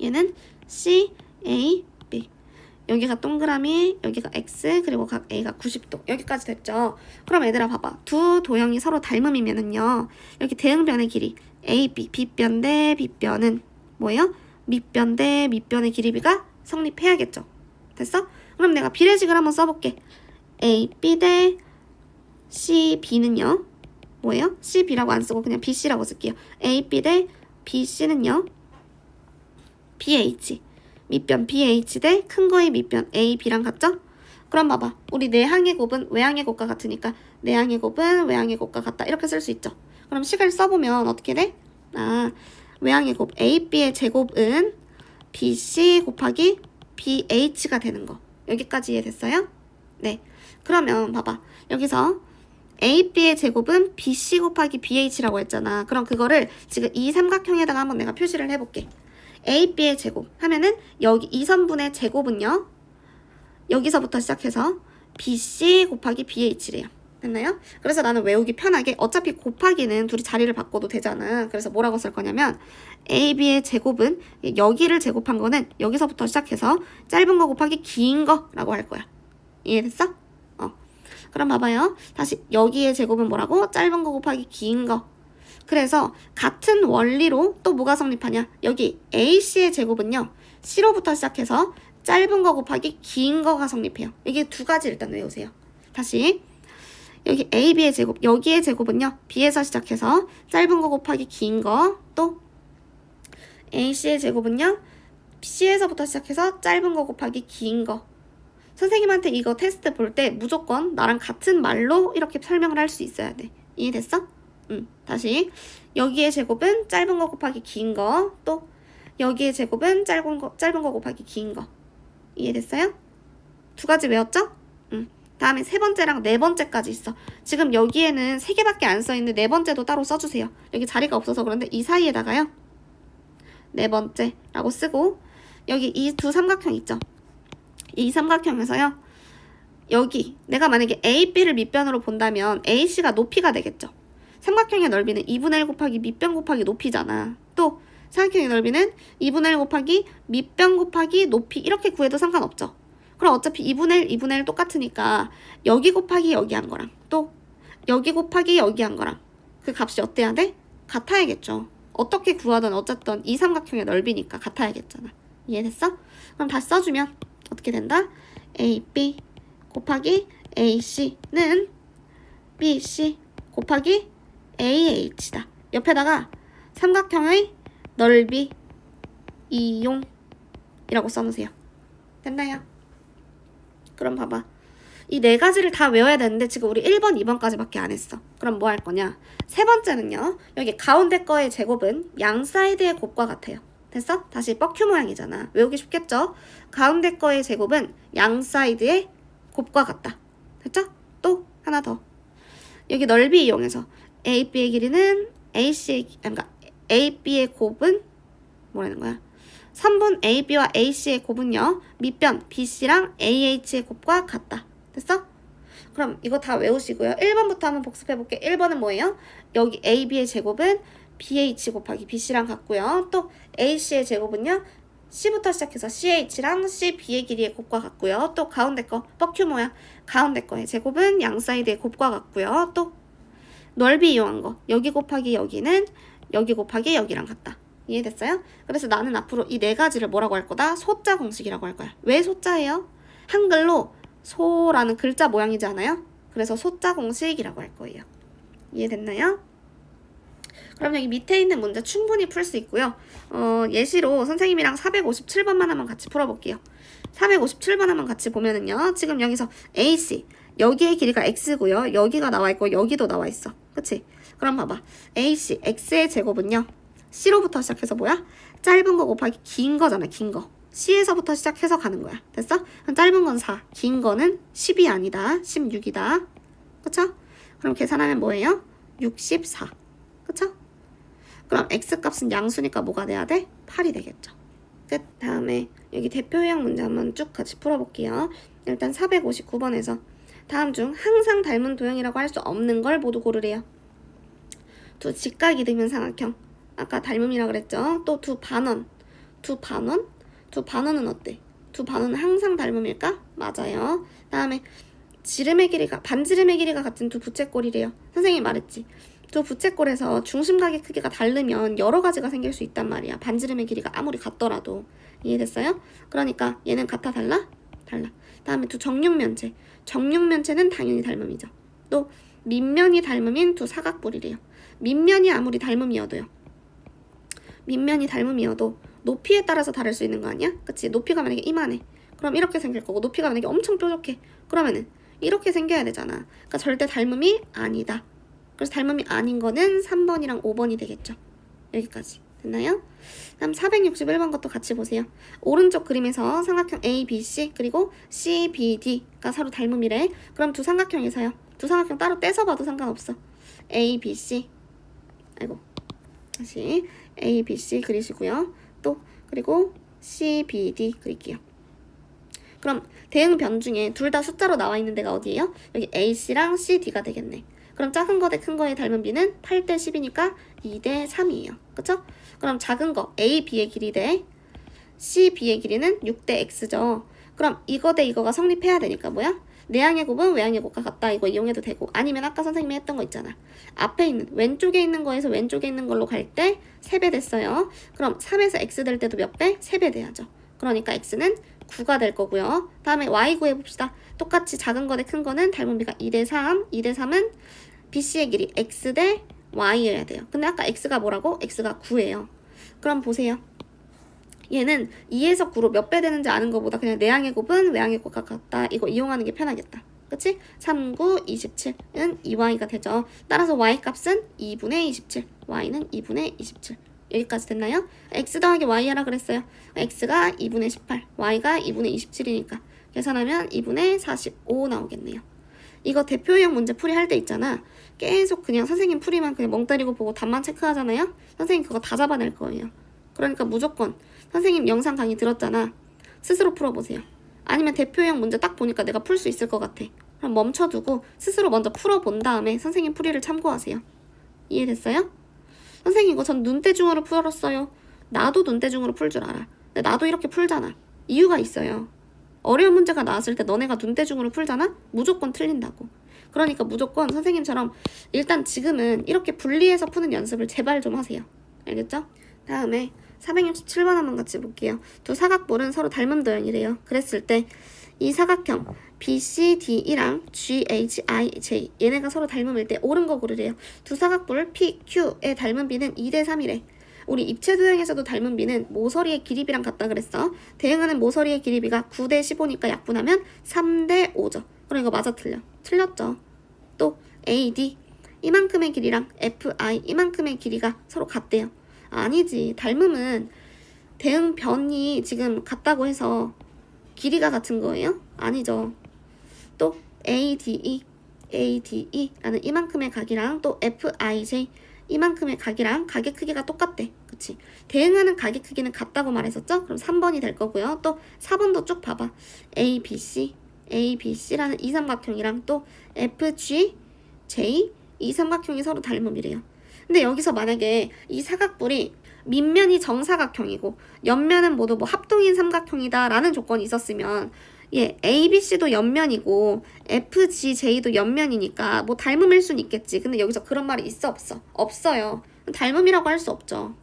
얘는 CAB 여기가 동그라미 여기가 X 그리고 각 A가 90도 여기까지 됐죠. 그럼 얘들아 봐봐. 두 도형이 서로 닮음이면은요. 여기 대응변의 길이 AB B변 대 B변은 뭐예요? 밑변 대 밑변의 길이비가 성립해야겠죠. 됐어? 그럼 내가 비례식을 한번 써볼게. AB 대 CB는요. 뭐예요? CB라고 안 쓰고 그냥 BC라고 쓸게요. AB 대 BC는요. BH. 밑변 BH 대 큰 거의 밑변 AB랑 같죠? 그럼 봐봐. 우리 내항의 곱은 외항의 곱과 같으니까 내항의 곱은 외항의 곱과 같다. 이렇게 쓸 수 있죠. 그럼 식을 써보면 어떻게 돼? 외항의 곱 AB의 제곱은 BC 곱하기 BH가 되는 거. 여기까지 이해됐어요? 네. 그러면 봐봐. 여기서 AB의 제곱은 BC 곱하기 BH라고 했잖아. 그럼 그거를 지금 이 삼각형에다가 한번 내가 표시를 해볼게. AB의 제곱 하면은 여기 이 선분의 제곱은요. 여기서부터 시작해서 BC 곱하기 BH래요. 됐나요? 그래서 나는 외우기 편하게 어차피 곱하기는 둘이 자리를 바꿔도 되잖아. 그래서 뭐라고 쓸 거냐면 AB의 제곱은 여기를 제곱한 거는 여기서부터 시작해서 짧은 거 곱하기 긴 거라고 할 거야. 이해됐어? 그럼 봐봐요. 다시 여기의 제곱은 뭐라고? 짧은 거 곱하기 긴 거. 그래서 같은 원리로 또 뭐가 성립하냐? 여기 AC의 제곱은요. C로부터 시작해서 짧은 거 곱하기 긴 거가 성립해요. 이게 두 가지 일단 외우세요. 다시 여기 AB의 제곱, 여기의 제곱은요. B에서 시작해서 짧은 거 곱하기 긴 거, 또 AC의 제곱은요. C에서부터 시작해서 짧은 거 곱하기 긴 거. 선생님한테 이거 테스트 볼 때 무조건 나랑 같은 말로 이렇게 설명을 할 수 있어야 돼. 이해됐어? 다시 여기의 제곱은 짧은 거 곱하기 긴 거, 또 여기의 제곱은 짧은 거 곱하기 긴 거. 이해됐어요? 두 가지 외웠죠? 다음에 세 번째랑 네 번째까지 있어. 지금 여기에는 세 개밖에 안 써있는데 네 번째도 따로 써주세요. 여기 자리가 없어서 그런데 이 사이에다가요. 네 번째라고 쓰고 여기 이 두 삼각형 있죠? 이 삼각형에서요. 여기 내가 만약에 AB를 밑변으로 본다면 AC가 높이가 되겠죠. 삼각형의 넓이는 2분의 1 곱하기 밑변 곱하기 높이잖아. 또 삼각형의 넓이는 2분의 1 곱하기 밑변 곱하기 높이 이렇게 구해도 상관없죠. 그럼 어차피 2분의 1, 2분의 1 똑같으니까 여기 곱하기 여기 한 거랑 또 여기 곱하기 여기 한 거랑 그 값이 어때야 돼? 같아야겠죠. 어떻게 구하든 어쨌든 이 삼각형의 넓이니까 같아야겠잖아. 이해됐어? 그럼 다시 써주면 어떻게 된다? AB 곱하기 AC는 BC 곱하기 AH다. 옆에다가 삼각형의 넓이 이용이라고 써놓으세요. 됐나요? 그럼 봐봐. 이 네 가지를 다 외워야 되는데 지금 우리 1번, 2번까지밖에 안 했어. 그럼 뭐 할 거냐? 세 번째는요. 여기 가운데 거의 제곱은 양 사이드의 곱과 같아요. 됐어? 다시 뻑큐 모양이잖아. 외우기 쉽겠죠? 가운데 거의 제곱은 양 사이드의 곱과 같다. 됐죠? 또 하나 더. 여기 넓이 이용해서 AB의 길이는 그러니까 AB의 곱은 뭐라는 거야? 3분 AB와 AC의 곱은요. 밑변 BC랑 AH의 곱과 같다. 됐어? 그럼 이거 다 외우시고요. 1번부터 한번 복습해볼게. 1번은 뭐예요? 여기 AB의 제곱은 BH 곱하기 BC랑 같고요. 또 AC의 제곱은요. C부터 시작해서 CH랑 CB의 길이의 곱과 같고요. 또 가운데 거 뻑큐 모양 가운데 거의 제곱은 양 사이드의 곱과 같고요. 또 넓이 이용한 거 여기 곱하기 여기는 여기 곱하기 여기랑 같다. 이해됐어요? 그래서 나는 앞으로 이 네 가지를 뭐라고 할 거다? 소자 공식이라고 할 거야. 왜 소자예요? 한글로 소라는 글자 모양이지 않아요? 그래서 소자 공식이라고 할 거예요. 이해됐나요? 그럼 여기 밑에 있는 문제 충분히 풀 수 있고요. 예시로 선생님이랑 457번만 한번 같이 풀어볼게요. 457번 한번 같이 보면은요. 지금 여기서 AC, 여기의 길이가 x고요. 여기가 나와있고 여기도 나와있어. 그치? 그럼 봐봐. AC, x의 제곱은요. C로부터 시작해서 뭐야? 짧은 거 곱하기 긴 거잖아. 긴 거. C에서부터 시작해서 가는 거야. 됐어? 그럼 짧은 건 4, 긴 거는 10이 아니다. 16이다. 그쵸? 그럼 계산하면 뭐예요? 64. 그쵸? 그럼 x값은 양수니까 뭐가 돼야 돼? 8이 되겠죠. 끝. 다음에 여기 대표 유형 문제 한번 쭉 같이 풀어볼게요. 일단 459번에서 다음 중 항상 닮은 도형이라고 할 수 없는 걸 모두 고르래요. 두 직각 이등변 삼각형. 아까 닮음이라 그랬죠. 또 두 반원. 두 반원? 두 반원은 어때? 두 반원은 항상 닮음일까? 맞아요. 다음에 지름의 길이가 반지름의 길이가 같은 두 부채꼴이래요. 선생님이 말했지. 두 부채꼴에서 중심각의 크기가 다르면 여러 가지가 생길 수 있단 말이야. 반지름의 길이가 아무리 같더라도. 이해됐어요? 그러니까 얘는 같아 달라? 달라. 다음에 두 정육면체. 정육면체는 당연히 닮음이죠. 또 밑면이 닮음인 두 사각뿔이래요. 밑면이 아무리 닮음이어도 높이에 따라서 다를 수 있는 거 아니야? 그치? 높이가 만약에 이만해. 그럼 이렇게 생길 거고 높이가 만약에 엄청 뾰족해. 그러면은 이렇게 생겨야 되잖아. 그러니까 절대 닮음이 아니다. 그래서 닮음이 아닌 거는 3번이랑 5번이 되겠죠. 여기까지. 됐나요? 다음 461번 것도 같이 보세요. 오른쪽 그림에서 삼각형 ABC 그리고 CBD가 서로 닮음이래. 그럼 두 삼각형에서요. 두 삼각형 따로 떼서 봐도 상관없어. ABC 다시 ABC 그리시고요. 또 그리고 CBD 그릴게요. 그럼 대응 변 중에 둘 다 숫자로 나와 있는 데가 어디예요? 여기 AC랑 CD가 되겠네. 그럼 작은 거 대 큰 거의 닮은 비는 8대 10이니까 2대 3이에요. 그쵸? 그럼 작은 거 AB의 길이 대 CB의 길이는 6대 X죠. 그럼 이거 대 이거가 성립해야 되니까 뭐야? 내항의 곱은 외항의 곱과 같다. 이거 이용해도 되고 아니면 아까 선생님이 했던 거 있잖아. 앞에 있는 왼쪽에 있는 거에서 왼쪽에 있는 걸로 갈 때 3배 됐어요. 그럼 3에서 X 될 때도 몇 배? 3배 돼야죠. 그러니까 X는 9가 될 거고요. 다음에 Y 구해봅시다. 똑같이 작은 거 대 큰 거는 닮은 비가 2대 3. 2대 3은 BC의 길이 X 대 Y여야 돼요. 근데 아까 X가 뭐라고? X가 9예요. 그럼 보세요. 얘는 2에서 9로 몇 배 되는지 아는 것보다 그냥 내항의 곱은 외항의 곱과 같다. 이거 이용하는 게 편하겠다. 그치? 3, 9, 27은 2y가 되죠. 따라서 y 값은 2분의 27. y는 2분의 27. 여기까지 됐나요? x 더하기 y 하라 그랬어요. x가 2분의 18, y가 2분의 27이니까 계산하면 2분의 45 나오겠네요. 이거 대표형 문제 풀이 할 때 있잖아. 계속 그냥 선생님 풀이만 그냥 멍 때리고 보고 답만 체크하잖아요. 선생님 그거 다 잡아낼 거예요. 그러니까 무조건 선생님 영상 강의 들었잖아. 스스로 풀어보세요. 아니면 대표형 문제 딱 보니까 내가 풀 수 있을 것 같아. 그럼 멈춰두고 스스로 먼저 풀어본 다음에 선생님 풀이를 참고하세요. 이해됐어요? 선생님 이거 전 눈대중으로 풀었어요. 나도 눈대중으로 풀 줄 알아. 근데 나도 이렇게 풀잖아. 이유가 있어요. 어려운 문제가 나왔을 때 너네가 눈대중으로 풀잖아? 무조건 틀린다고. 그러니까 무조건 선생님처럼 일단 지금은 이렇게 분리해서 푸는 연습을 제발 좀 하세요. 알겠죠? 다음에 467번 한번 같이 볼게요. 두 사각뿔은 서로 닮은 도형이래요. 그랬을 때 이 사각형 BCDE랑 GHIJ 얘네가 서로 닮음일 때 옳은 거 고르래요. 두 사각뿔 PQ의 닮은 비는 2대 3이래. 우리 입체 도형에서도 닮은 비는 모서리의 길이비랑 같다 그랬어. 대응하는 모서리의 길이비가 9대 15니까 약분하면 3대 5죠. 그럼 이거 맞아 틀려? 틀렸죠. 또 AD 이만큼의 길이랑 FI 이만큼의 길이가 서로 같대요. 아니지. 닮음은 대응 변이 지금 같다고 해서 길이가 같은 거예요? 아니죠. 또 ADE라는 이만큼의 각이랑 또 FIJ 이만큼의 각이랑 각의 크기가 똑같대. 그치? 대응하는 각의 크기는 같다고 말했었죠? 그럼 3번이 될 거고요. 또 4번도 쭉 봐봐. ABC라는 이 삼각형이랑 또 FGJ 이 삼각형이 서로 닮음이래요. 근데 여기서 만약에 이 사각뿔이 밑면이 정사각형이고 옆면은 모두 뭐 합동인 삼각형이다 라는 조건이 있었으면 ABC도 옆면이고 FGJ도 옆면이니까 뭐 닮음일 수는 있겠지. 근데 여기서 그런 말이 있어 없어? 없어요. 닮음이라고 할 수 없죠.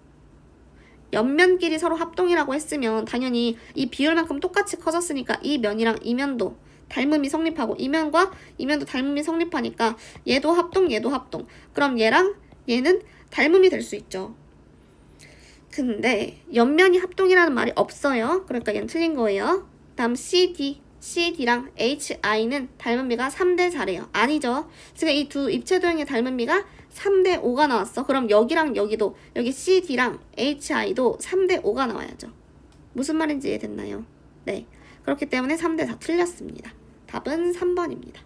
옆면끼리 서로 합동이라고 했으면 당연히 이 비율만큼 똑같이 커졌으니까 이 면이랑 이 면도 닮음이 성립하고 이 면과 이 면도 닮음이 성립하니까 얘도 합동, 얘도 합동. 그럼 얘랑 얘는 닮음이 될 수 있죠. 근데 옆면이 합동이라는 말이 없어요. 그러니까 얘는 틀린 거예요. 다음 CD랑 HI는 닮은비가 3대 4래요. 아니죠. 지금 이 두 입체도형의 닮은비가 3대 5가 나왔어. 그럼 여기랑 여기도 여기 CD랑 HI도 3대 5가 나와야죠. 무슨 말인지 이해됐나요? 네. 그렇기 때문에 3대 4 틀렸습니다. 답은 3번입니다.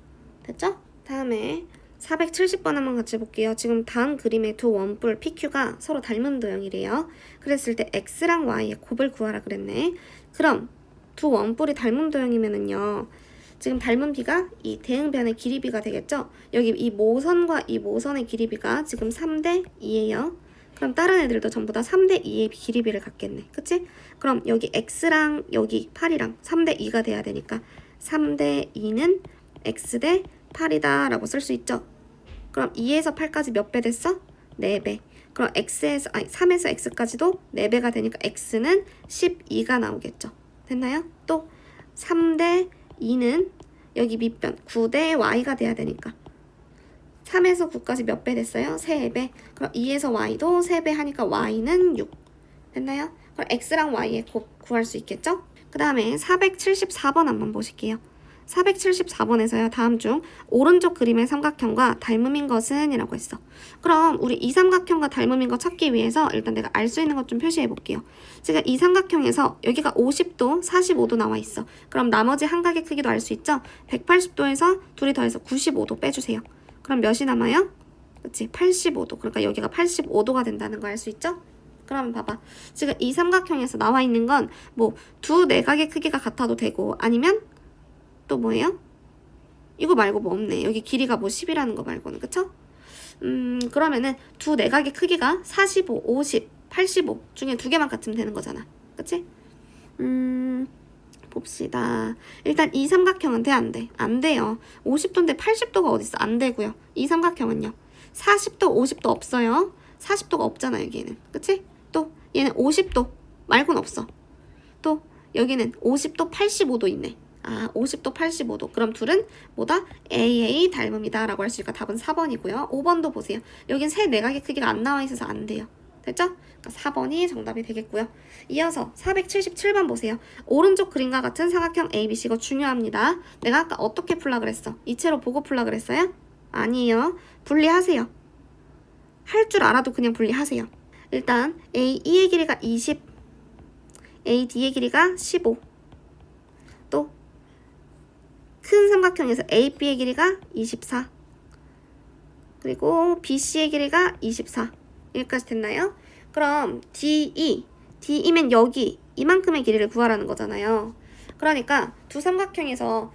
됐죠? 다음에 470번 한번 같이 볼게요. 지금 다음 그림의 두 원뿔 PQ가 서로 닮은 도형이래요. 그랬을 때 X랑 Y의 곱을 구하라 그랬네. 그럼 두 원뿔이 닮은 도형이면은요. 지금 닮은 비가 이 대응변의 길이비가 되겠죠? 여기 이 모선과 이 모선의 길이비가 지금 3대 2예요. 그럼 다른 애들도 전부 다 3대 2의 길이비를 갖겠네. 그치? 그럼 여기 X랑 여기 8이랑 3대 2가 돼야 되니까 3대 2는 X 대 8이다 라고 쓸 수 있죠. 그럼 2에서 8까지 몇 배 됐어? 4배. 그럼 3에서 X까지도 4배가 되니까 X는 12가 나오겠죠. 됐나요? 또 3대 2는 여기 밑변 9대 Y가 돼야 되니까 3에서 9까지 몇 배 됐어요? 3배. 그럼 2에서 Y도 3배 하니까 Y는 6. 됐나요? 그럼 X랑 Y의 곱 구할 수 있겠죠? 그 다음에 474번 한번 보실게요. 474번에서요. 다음 중 오른쪽 그림의 삼각형과 닮음인 것은? 이라고 했어. 그럼 우리 이 삼각형과 닮음인 거 찾기 위해서 일단 내가 알 수 있는 것 좀 표시해 볼게요. 지금 이 삼각형에서 여기가 50도, 45도 나와 있어. 그럼 나머지 한 각의 크기도 알 수 있죠? 180도에서 둘이 더해서 95도 빼주세요. 그럼 몇이 남아요? 그치? 85도. 그러니까 여기가 85도가 된다는 거 알 수 있죠? 그러면 봐봐. 지금 이 삼각형에서 나와 있는 건 뭐 두 내각의 크기가 같아도 되고 아니면 또 뭐예요? 이거 말고 뭐 없네. 여기 길이가 뭐 10이라는 거 말고는. 그쵸? 그러면은 두 내각의 크기가 45, 50, 85 중에 두 개만 같으면 되는 거잖아. 그치? 봅시다. 일단 이 삼각형은 돼, 안 돼? 안 돼요. 50도인데 80도가 어딨어? 안 되고요. 이 삼각형은요. 40도, 50도 없어요. 40도가 없잖아, 여기는. 그치? 또 얘는 50도 말고는 없어. 또 여기는 50도, 85도 있네. 아, 50도, 85도. 그럼 둘은 뭐다? AA 닮음이다 라고 할 수 있으니까 답은 4번이고요. 5번도 보세요. 여긴 세 내각의 크기가 안 나와 있어서 안 돼요. 됐죠? 그러니까 4번이 정답이 되겠고요. 이어서 477번 보세요. 오른쪽 그림과 같은 삼각형 ABC 이거 중요합니다. 내가 아까 어떻게 풀라 그랬어? 이체로 보고 풀라 그랬어요? 아니에요. 분리하세요. 할 줄 알아도 그냥 분리하세요. 일단 AE의 길이가 20, AD의 길이가 15. 또 큰 삼각형에서 AB의 길이가 24. 그리고 BC의 길이가 24. 여기까지 됐나요? 그럼 DE면 여기 이만큼의 길이를 구하라는 거잖아요. 그러니까 두 삼각형에서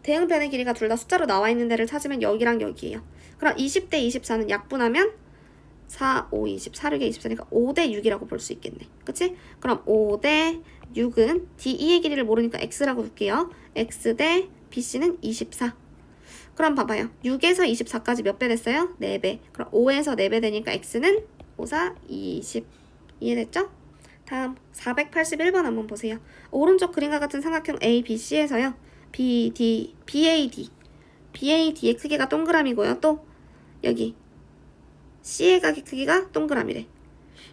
대응변의 길이가 둘 다 숫자로 나와 있는 데를 찾으면 여기랑 여기예요. 그럼 20대 24는 약분하면 4, 5, 20, 4, 6에 24니까 5대 6이라고 볼 수 있겠네. 그치? 그럼 5대 6은 DE의 길이를 모르니까 X라고 둘게요. X 대 BC는 24. 그럼 봐봐요. 6에서 24까지 몇 배 됐어요? 4배. 그럼 5에서 4배 되니까 X는 5, 4, 20. 이해됐죠? 다음 481번 한번 보세요. 오른쪽 그림과 같은 삼각형 ABC에서요. BAD의 크기가 동그라미고요. 또 여기 C의 각의 크기가 동그라미래.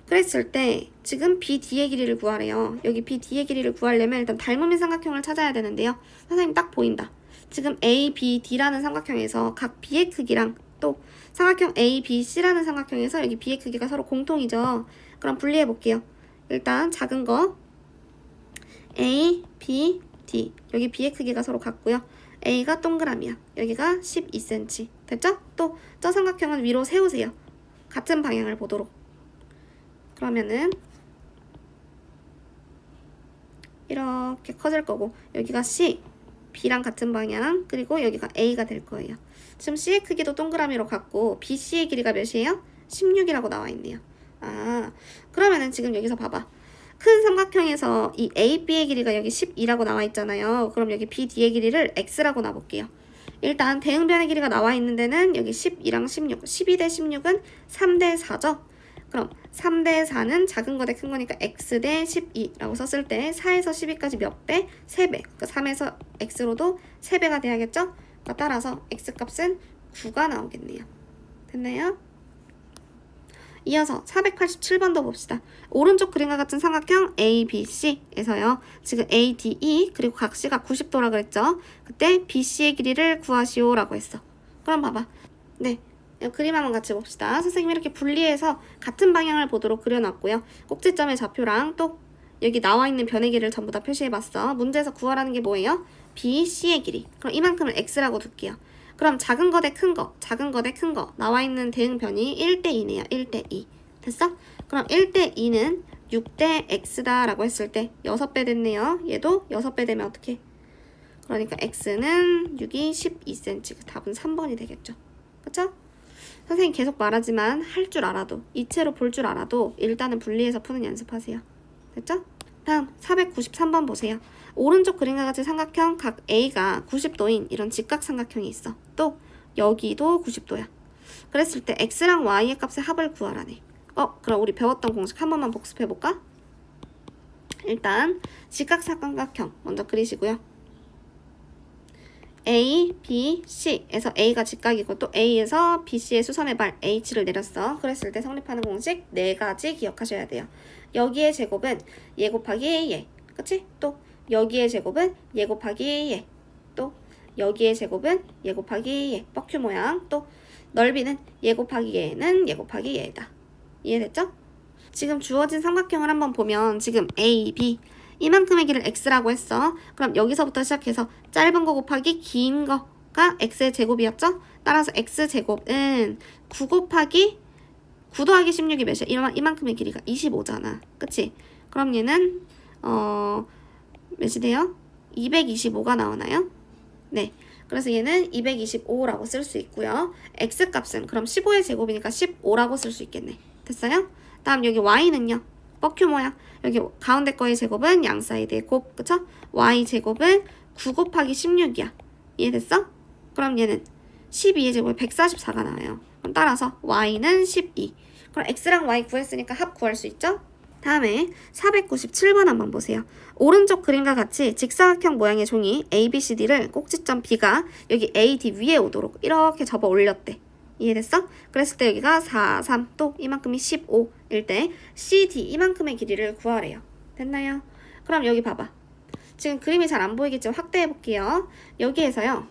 그랬을 때 지금 BD의 길이를 구하래요. 여기 BD의 길이를 구하려면 일단 닮음인 삼각형을 찾아야 되는데요. 선생님 딱 보인다. 지금 ABD라는 삼각형에서 각 B의 크기랑 또 삼각형 ABC라는 삼각형에서 여기 B의 크기가 서로 공통이죠. 그럼 분리해 볼게요. 일단 작은 거 A, B, D. 여기 B의 크기가 서로 같고요. A가 동그라미야. 여기가 12cm. 됐죠? 또 저 삼각형은 위로 세우세요. 같은 방향을 보도록. 그러면은 이렇게 커질 거고 여기가 C, B랑 같은 방향 그리고 여기가 A가 될 거예요. 지금 C의 크기도 동그라미로 같고 BC의 길이가 몇이에요? 16이라고 나와 있네요. 아, 그러면은 지금 여기서 봐봐. 큰 삼각형에서 이 AB의 길이가 여기 12라고 나와 있잖아요. 그럼 여기 BD의 길이를 X라고 놔볼게요. 일단 대응변의 길이가 나와 있는 데는 여기 12랑 16, 12대 16은 3대 4죠. 그럼 3대 4는 작은 거 대 큰 거니까 x 대 12라고 썼을 때 4에서 12까지 몇 배? 3배. 그러니까 3에서 x로도 3배가 돼야겠죠? 그러니까 따라서 x 값은 9가 나오겠네요. 됐나요? 이어서 487번도 봅시다. 오른쪽 그림과 같은 삼각형 ABC에서요. 지금 ADE 그리고 각 C가 90도라 그랬죠? 그때 BC의 길이를 구하시오라고 했어. 그럼 봐봐. 네. 그림 한번 같이 봅시다. 선생님이 이렇게 분리해서 같은 방향을 보도록 그려놨고요. 꼭지점의 좌표랑 또 여기 나와 있는 변의 길이를 전부 다 표시해봤어. 문제에서 구하라는 게 뭐예요? BC의 길이. 그럼 이만큼을 X라고 둘게요. 그럼 작은 거 대 큰 거, 작은 거 대 큰 거 나와 있는 대응변이 1대2네요. 1대2. 됐어? 그럼 1대2는 6대 X다 라고 했을 때 6배 됐네요. 얘도 6배 되면 어떻게? 그러니까 X는 6이 12cm. 답은 3번이 되겠죠. 그쵸? 선생님 계속 말하지만 할 줄 알아도 이체로 볼 줄 알아도 일단은 분리해서 푸는 연습하세요. 됐죠? 다음 493번 보세요. 오른쪽 그림과 같이 삼각형 각 A가 90도인 이런 직각삼각형이 있어. 또 여기도 90도야. 그랬을 때 X랑 Y의 값의 합을 구하라네. 그럼 우리 배웠던 공식 한 번만 복습해볼까? 일단 직각삼각형 먼저 그리시고요. A, B, C에서 A가 직각이고 또 A에서 BC의 수선의 발 H를 내렸어. 그랬을 때 성립하는 공식 4가지 기억하셔야 돼요. 여기의 제곱은 얘 곱하기 얘. 그치? 또 여기의 제곱은 얘 곱하기 얘. 또 여기의 제곱은 얘 곱하기 얘. 뻑큐 모양. 또 넓이는 얘 곱하기 얘는 얘 곱하기 얘다. 이해됐죠? 지금 주어진 삼각형을 한번 보면 지금 A, B 이만큼의 길을 x라고 했어. 그럼 여기서부터 시작해서 짧은 거 곱하기 긴 거가 x의 제곱이었죠? 따라서 x제곱은 9 곱하기 9 더하기 16이 몇이야? 이만큼의 길이가 25잖아. 그치? 그럼 얘는 몇이 돼요? 225가 나오나요? 네. 그래서 얘는 225라고 쓸 수 있고요. x값은 그럼 15의 제곱이니까 15라고 쓸 수 있겠네. 됐어요? 다음 여기 y는요. 뻑큐 모양. 여기 가운데 거의 제곱은 양 사이드의 곱. 그쵸? y 제곱은 9 곱하기 16이야. 이해됐어? 그럼 얘는 12의 제곱이 144가 나와요. 그럼 따라서 y는 12. 그럼 x랑 y 구했으니까 합 구할 수 있죠? 다음에 497번 한번 보세요. 오른쪽 그림과 같이 직사각형 모양의 종이 ABCD를 꼭지점 B가 여기 AD 위에 오도록 이렇게 접어 올렸대. 이해됐어? 그랬을 때 여기가 4, 3, 또 이만큼이 15일 때 CD 이만큼의 길이를 구하래요. 됐나요? 그럼 여기 봐봐. 지금 그림이 잘 안 보이겠지만 확대해 볼게요. 여기에서요.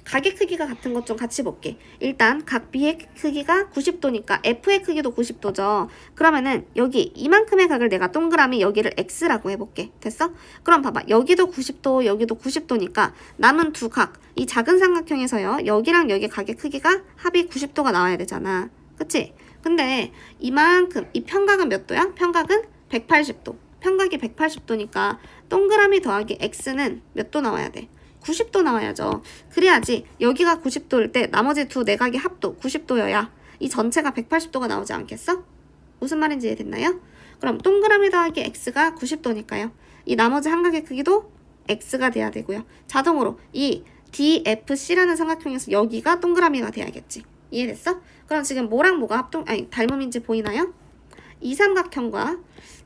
각의 크기가 같은 것 좀 같이 볼게. 일단 각 B의 크기가 90도니까 F의 크기도 90도죠. 그러면은 여기 이만큼의 각을 내가 동그라미 여기를 X라고 해볼게. 됐어? 그럼 봐봐. 여기도 90도, 여기도 90도니까 남은 두 각, 이 작은 삼각형에서요. 여기랑 여기 각의 크기가 합이 90도가 나와야 되잖아. 그치? 근데 이만큼, 이 평각은 몇 도야? 평각은 180도. 평각이 180도니까 동그라미 더하기 X는 몇 도 나와야 돼? 90도 나와야죠. 그래야지 여기가 90도일 때 나머지 두 내각의 합도 90도여야 이 전체가 180도가 나오지 않겠어? 무슨 말인지 이해됐나요? 그럼 동그라미 더하기 x가 90도니까요. 이 나머지 한 각의 크기도 x가 돼야 되고요. 자동으로 이 DFC라는 삼각형에서 여기가 동그라미가 돼야겠지. 이해됐어? 그럼 지금 뭐랑 뭐가 닮음인지 보이나요? 이 삼각형과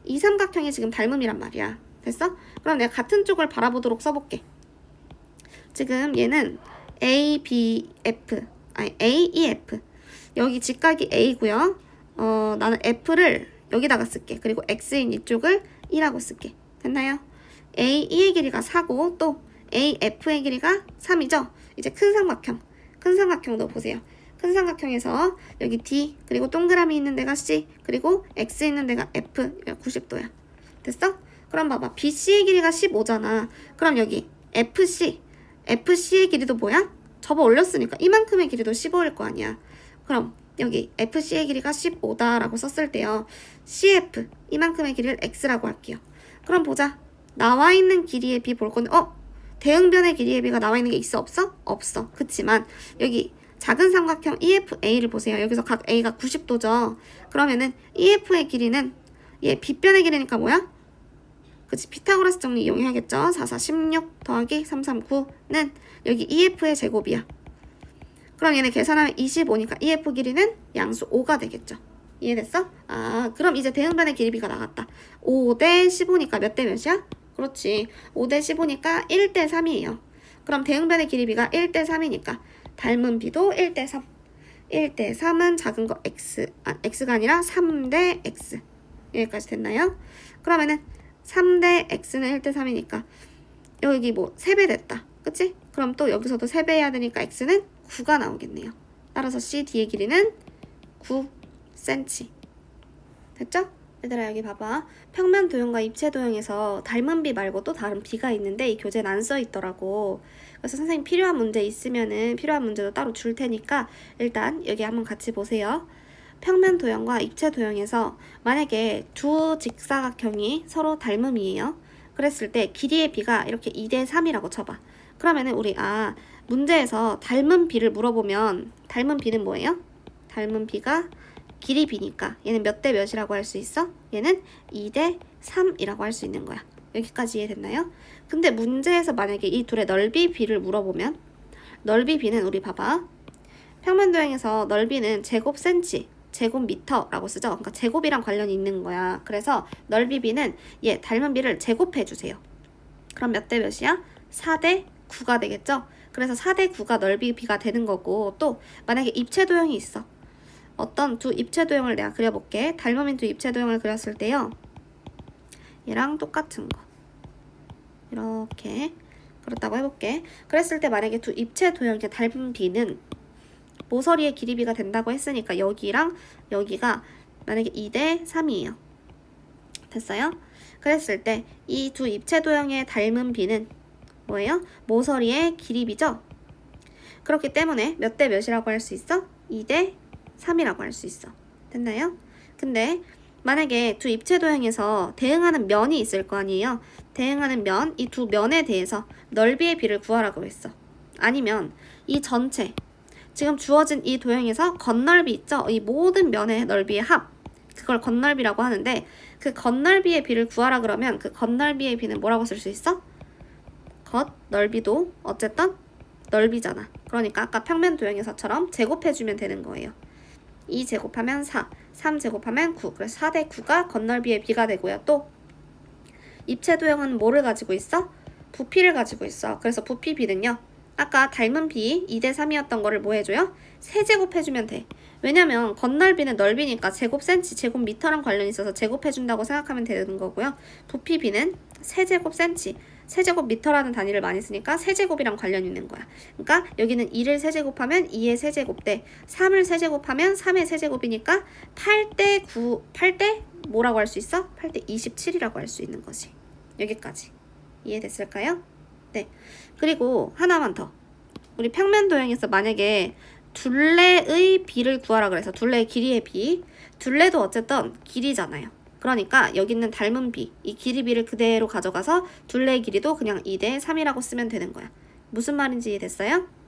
이 삼각형이 지금 닮음이란 말이야. 됐어? 그럼 내가 같은 쪽을 바라보도록 써볼게. 지금 얘는 A, B, F, A, E, F. 여기 직각이 A고요. 나는 F를 여기다가 쓸게. 그리고 X인 이쪽을 E라고 쓸게. 됐나요? A, E의 길이가 4고 또 A, F의 길이가 3이죠? 이제 큰 삼각형. 큰 삼각형도 보세요. 큰 삼각형에서 여기 D, 그리고 동그라미 있는 데가 C, 그리고 X 있는 데가 F, 90도야. 됐어? 그럼 봐봐. BC의 길이가 15잖아. 그럼 여기 FC의 길이도 뭐야? 접어 올렸으니까 이만큼의 길이도 15일 거 아니야. 그럼 여기 FC의 길이가 15다라고 썼을 때요. CF 이만큼의 길이를 X라고 할게요. 그럼 보자. 나와 있는 길이의 B 볼 건데 대응변의 길이의 B가 나와 있는 게 있어 없어? 없어. 그치만 여기 작은 삼각형 EFA를 보세요. 여기서 각 A가 90도죠. 그러면은 EF의 길이는 얘 B변의 길이니까 뭐야? 그치, 피타고라스 정리 이용해야겠죠. 4, 4, 16 더하기 3, 3, 9는 여기 EF의 제곱이야. 그럼 얘네 계산하면 25니까 EF 길이는 양수 5가 되겠죠. 이해됐어? 아, 그럼 이제 대응변의 길이비가 나갔다. 5대 15니까 몇 대 몇이야? 그렇지. 5대 15니까 1대 3이에요. 그럼 대응변의 길이비가 1대 3이니까 닮은 비도 1대 3. 1대 3은 작은 거 x가 아니라 3대 x. 여기까지 됐나요? 그러면은 3대 x는 1대 3이니까 여기 뭐 3배 됐다. 그치? 그럼 또 여기서도 3배 해야 되니까 x는 9가 나오겠네요. 따라서 CD의 길이는 9cm. 됐죠? 얘들아 여기 봐봐. 평면 도형과 입체 도형에서 닮은 비 말고 또 다른 비가 있는데 이 교재는 안 써 있더라고. 그래서 선생님 필요한 문제 있으면은 필요한 문제도 따로 줄 테니까 일단 여기 한번 같이 보세요. 평면 도형과 입체 도형에서 만약에 두 직사각형이 서로 닮음이에요. 그랬을 때 길이의 비가 이렇게 2대 3이라고 쳐봐. 그러면은 우리 문제에서 닮은 비를 물어보면 닮은 비는 뭐예요? 닮은 비가 길이 비니까 얘는 몇 대 몇이라고 할 수 있어? 얘는 2대 3이라고 할 수 있는 거야. 여기까지 이해됐나요? 근데 문제에서 만약에 이 둘의 넓이 비를 물어보면 넓이 비는 우리 봐봐. 평면 도형에서 넓이는 제곱 센치, 제곱 미터라고 쓰죠. 그러니까 제곱이랑 관련이 있는 거야. 그래서 넓이 비는 얘 닮은 비를 제곱해 주세요. 그럼 몇 대 몇이야? 4대 9가 되겠죠? 그래서 4대 9가 넓이 비가 되는 거고 또 만약에 입체 도형이 있어. 어떤 두 입체 도형을 내가 그려볼게. 닮음인 두 입체 도형을 그렸을 때요. 얘랑 똑같은 거. 이렇게 그렇다고 해볼게. 그랬을 때 만약에 두 입체 도형의 닮은 비는 모서리의 길이비가 된다고 했으니까 여기랑 여기가 만약에 2대 3이에요. 됐어요? 그랬을 때 이 두 입체 도형의 닮은 비는 뭐예요? 모서리의 길이비죠? 그렇기 때문에 몇 대 몇이라고 할 수 있어? 2대 3이라고 할 수 있어. 됐나요? 근데 만약에 두 입체 도형에서 대응하는 면이 있을 거 아니에요? 대응하는 면, 이 두 면에 대해서 넓이의 비를 구하라고 했어. 아니면 이 전체, 지금 주어진 이 도형에서 겉넓이 있죠? 이 모든 면의 넓이의 합, 그걸 겉넓이라고 하는데 그 겉넓이의 비를 구하라 그러면 그 겉넓이의 비는 뭐라고 쓸 수 있어? 겉넓이도 어쨌든 넓이잖아. 그러니까 아까 평면 도형에서처럼 제곱해주면 되는 거예요. 2 제곱하면 4, 3 제곱하면 9. 그래서 4대 9가 겉넓이의 비가 되고요. 또 입체 도형은 뭐를 가지고 있어? 부피를 가지고 있어. 그래서 부피 비는요. 아까 닮은 비 2대 3이었던 거를 뭐 해줘요? 세제곱해주면 돼. 왜냐면 겉넓이는 넓이니까 제곱 센치, 제곱 미터랑 관련이 있어서 제곱해준다고 생각하면 되는 거고요. 부피 비는 세제곱 센치, 세제곱 미터라는 단위를 많이 쓰니까 세제곱이랑 관련이 있는 거야. 그러니까 여기는 2를 세제곱하면 2의 세제곱대, 3을 세제곱하면 3의 세제곱이니까 8대 9, 8대 뭐라고 할 수 있어? 8대 27이라고 할 수 있는 거지. 여기까지. 이해됐을까요? 네. 그리고 하나만 더. 우리 평면 도형에서 만약에 둘레의 비를 구하라 그래서 둘레의 길이의 비. 둘레도 어쨌든 길이잖아요. 그러니까 여기 있는 닮은 비, 이 길이 비를 그대로 가져가서 둘레의 길이도 그냥 2대 3이라고 쓰면 되는 거야. 무슨 말인지 이해됐어요?